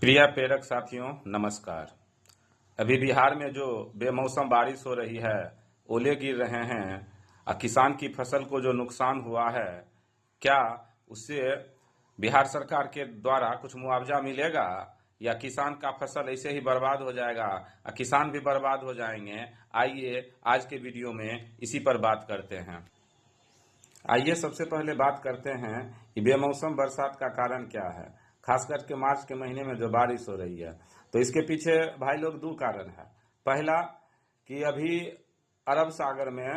प्रिय प्रेरक साथियों नमस्कार। अभी बिहार में जो बेमौसम बारिश हो रही है, ओले गिर रहे हैं और किसान की फसल को जो नुकसान हुआ है, क्या उससे बिहार सरकार के द्वारा कुछ मुआवजा मिलेगा या किसान का फसल ऐसे ही बर्बाद हो जाएगा और किसान भी बर्बाद हो जाएंगे? आइए आज के वीडियो में इसी पर बात करते हैं। आइए सबसे पहले बात करते हैं कि बेमौसम बरसात का कारण क्या है। खास करके मार्च के महीने में जो बारिश हो रही है, तो इसके पीछे भाई लोग दो कारण है। पहला कि अभी अरब सागर में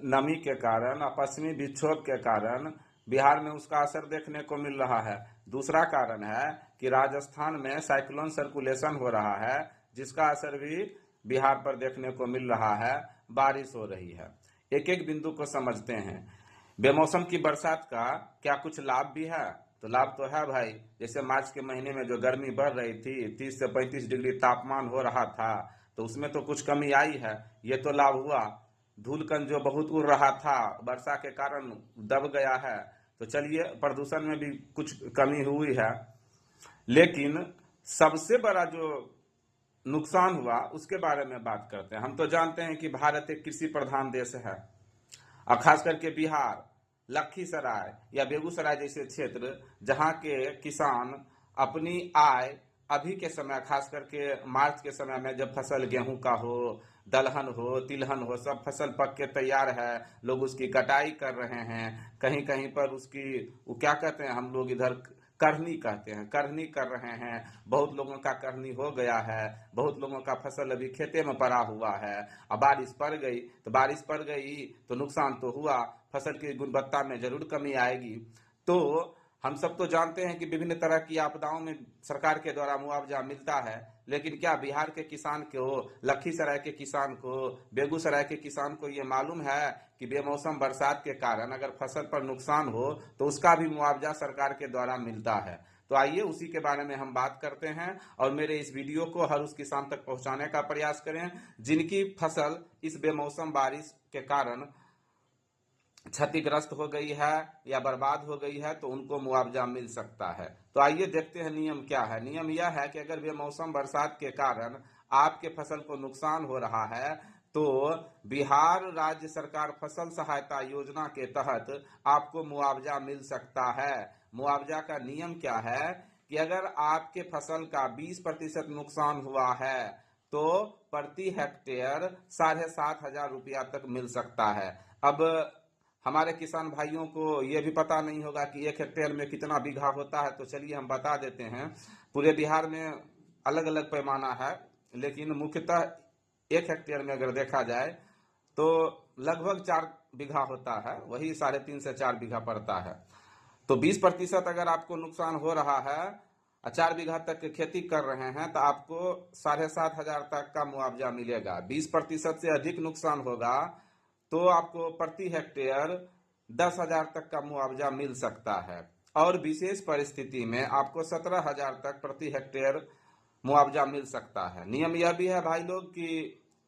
नमी के कारण और पश्चिमी विक्षोभ के कारण बिहार में उसका असर देखने को मिल रहा है। दूसरा कारण है कि राजस्थान में साइक्लोन सर्कुलेशन हो रहा है, जिसका असर भी बिहार पर देखने को मिल रहा है। बारिश हो रही है। एक एक बिंदु को समझते हैं। बेमौसम की बरसात का क्या कुछ लाभ भी है? तो लाभ तो है भाई। जैसे मार्च के महीने में जो गर्मी बढ़ रही थी, 30 से 35 डिग्री तापमान हो रहा था, तो उसमें तो कुछ कमी आई है, ये तो लाभ हुआ। धूलकण जो बहुत उड़ रहा था, वर्षा के कारण दब गया है, तो चलिए प्रदूषण में भी कुछ कमी हुई है। लेकिन सबसे बड़ा जो नुकसान हुआ उसके बारे में बात करते हैं। हम तो जानते हैं कि भारत एक कृषि प्रधान देश है, और खास करके बिहार, लखीसराय या बेगूसराय जैसे क्षेत्र, जहां के किसान अपनी आय अभी के समय, खास करके मार्च के समय में, जब फसल गेहूं का हो, दलहन हो, तिलहन हो, सब फसल पक के तैयार है, लोग उसकी कटाई कर रहे हैं। कहीं कहीं पर उसकी, वो क्या कहते हैं, हम लोग इधर करनी कहते हैं, करनी कर रहे हैं। बहुत लोगों का करनी हो गया है, बहुत लोगों का फसल अभी खेते में पड़ा हुआ है। अब बारिश पड़ गई तो नुकसान तो हुआ, फसल की गुणवत्ता में जरूर कमी आएगी। तो हम सब तो जानते हैं कि विभिन्न तरह की आपदाओं में सरकार के द्वारा मुआवजा मिलता है, लेकिन क्या बिहार के किसान को, लखीसराय के किसान को, बेगूसराय के किसान को ये मालूम है कि बेमौसम बरसात के कारण अगर फसल पर नुकसान हो तो उसका भी मुआवजा सरकार के द्वारा मिलता है? तो आइए उसी के बारे में हम बात करते हैं और मेरे इस वीडियो को हर उस किसान तक पहुंचाने का प्रयास करें जिनकी फसल इस बेमौसम बारिश के कारण क्षतिग्रस्त हो गई है या बर्बाद हो गई है, तो उनको मुआवजा मिल सकता है। तो आइए देखते हैं नियम क्या है। नियम यह है कि अगर बेमौसम बरसात के कारण आपके फसल को नुकसान हो रहा है, तो बिहार राज्य सरकार फसल सहायता योजना के तहत आपको मुआवजा मिल सकता है। मुआवजा का नियम क्या है कि अगर आपके फसल का 20% नुकसान हुआ है, तो प्रति हेक्टेयर 7,500 रुपया तक मिल सकता है। अब हमारे किसान भाइयों को यह भी पता नहीं होगा कि 1 हेक्टेयर में कितना बीघा होता है, तो चलिए हम बता देते हैं। पूरे बिहार में अलग अलग पैमाना है, लेकिन मुख्यतः 1 हेक्टेयर में अगर देखा जाए तो लगभग 4 बीघा होता है, वही 3.5 से 4 बीघा पड़ता है। तो 20% अगर आपको नुकसान हो रहा है और 4 बीघा तक की खेती कर रहे हैं, तो आपको 7,500 तक का मुआवजा मिलेगा। 20% से अधिक नुकसान होगा तो आपको प्रति हेक्टेयर 10,000 तक का मुआवजा मिल सकता है, और विशेष परिस्थिति में आपको 17,000 तक प्रति हेक्टेयर मुआवजा मिल सकता है। नियम यह भी है भाई लोग कि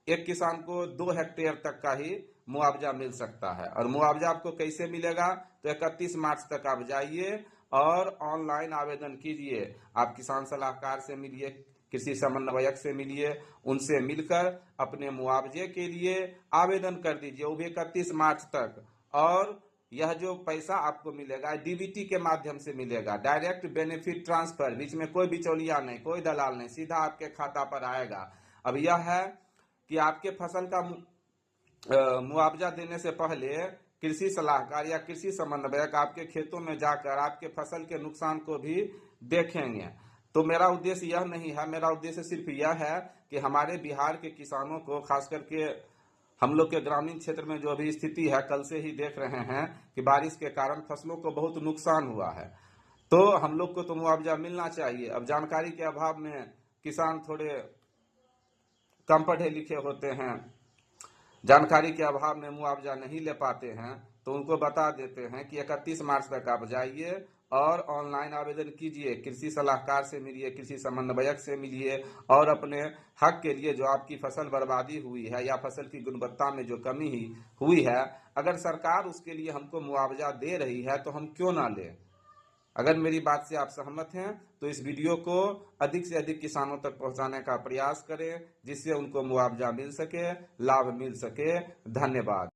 एक किसान को 2 हेक्टेयर तक का ही मुआवजा मिल सकता है। और मुआवजा आपको कैसे मिलेगा? तो 31 मार्च तक आप जाइए और ऑनलाइन आवेदन कीजिए। आप किसान सलाहकार से मिलिए, कृषि समन्वयक से मिलिए, उनसे मिलकर अपने मुआवजे के लिए आवेदन कर दीजिए, वो भी 31 मार्च तक। और यह जो पैसा आपको मिलेगा डीबीटी के माध्यम से मिलेगा, डायरेक्ट बेनिफिट ट्रांसफर, बीच में कोई बिचौलिया नहीं, कोई दलाल नहीं, सीधा आपके खाता पर आएगा। अब यह है कि आपके फसल का मुआवजा देने से पहले कृषि सलाहकार या कृषि समन्वयक आपके खेतों में जाकर आपके फसल के नुकसान को भी देखेंगे। तो मेरा उद्देश्य यह नहीं है, मेरा उद्देश्य सिर्फ यह है कि हमारे बिहार के किसानों को, खास करके हम लोग के ग्रामीण क्षेत्र में जो अभी स्थिति है, कल से ही देख रहे हैं कि बारिश के कारण फसलों को बहुत नुकसान हुआ है, तो हम लोग को तो मुआवजा मिलना चाहिए। अब जानकारी के अभाव में किसान थोड़े कम पढ़े लिखे होते हैं, जानकारी के अभाव में मुआवजा नहीं ले पाते हैं, तो उनको बता देते हैं कि 31 मार्च तक आप जाइए और ऑनलाइन आवेदन कीजिए, कृषि सलाहकार से मिलिए, कृषि समन्वयक से मिलिए, और अपने हक के लिए, जो आपकी फसल बर्बादी हुई है या फसल की गुणवत्ता में जो कमी हुई है, अगर सरकार उसके लिए हमको मुआवजा दे रही है तो हम क्यों ना लें। अगर मेरी बात से आप सहमत हैं तो इस वीडियो को अधिक से अधिक किसानों तक पहुंचाने का प्रयास करें, जिससे उनको मुआवजा मिल सके, लाभ मिल सके। धन्यवाद।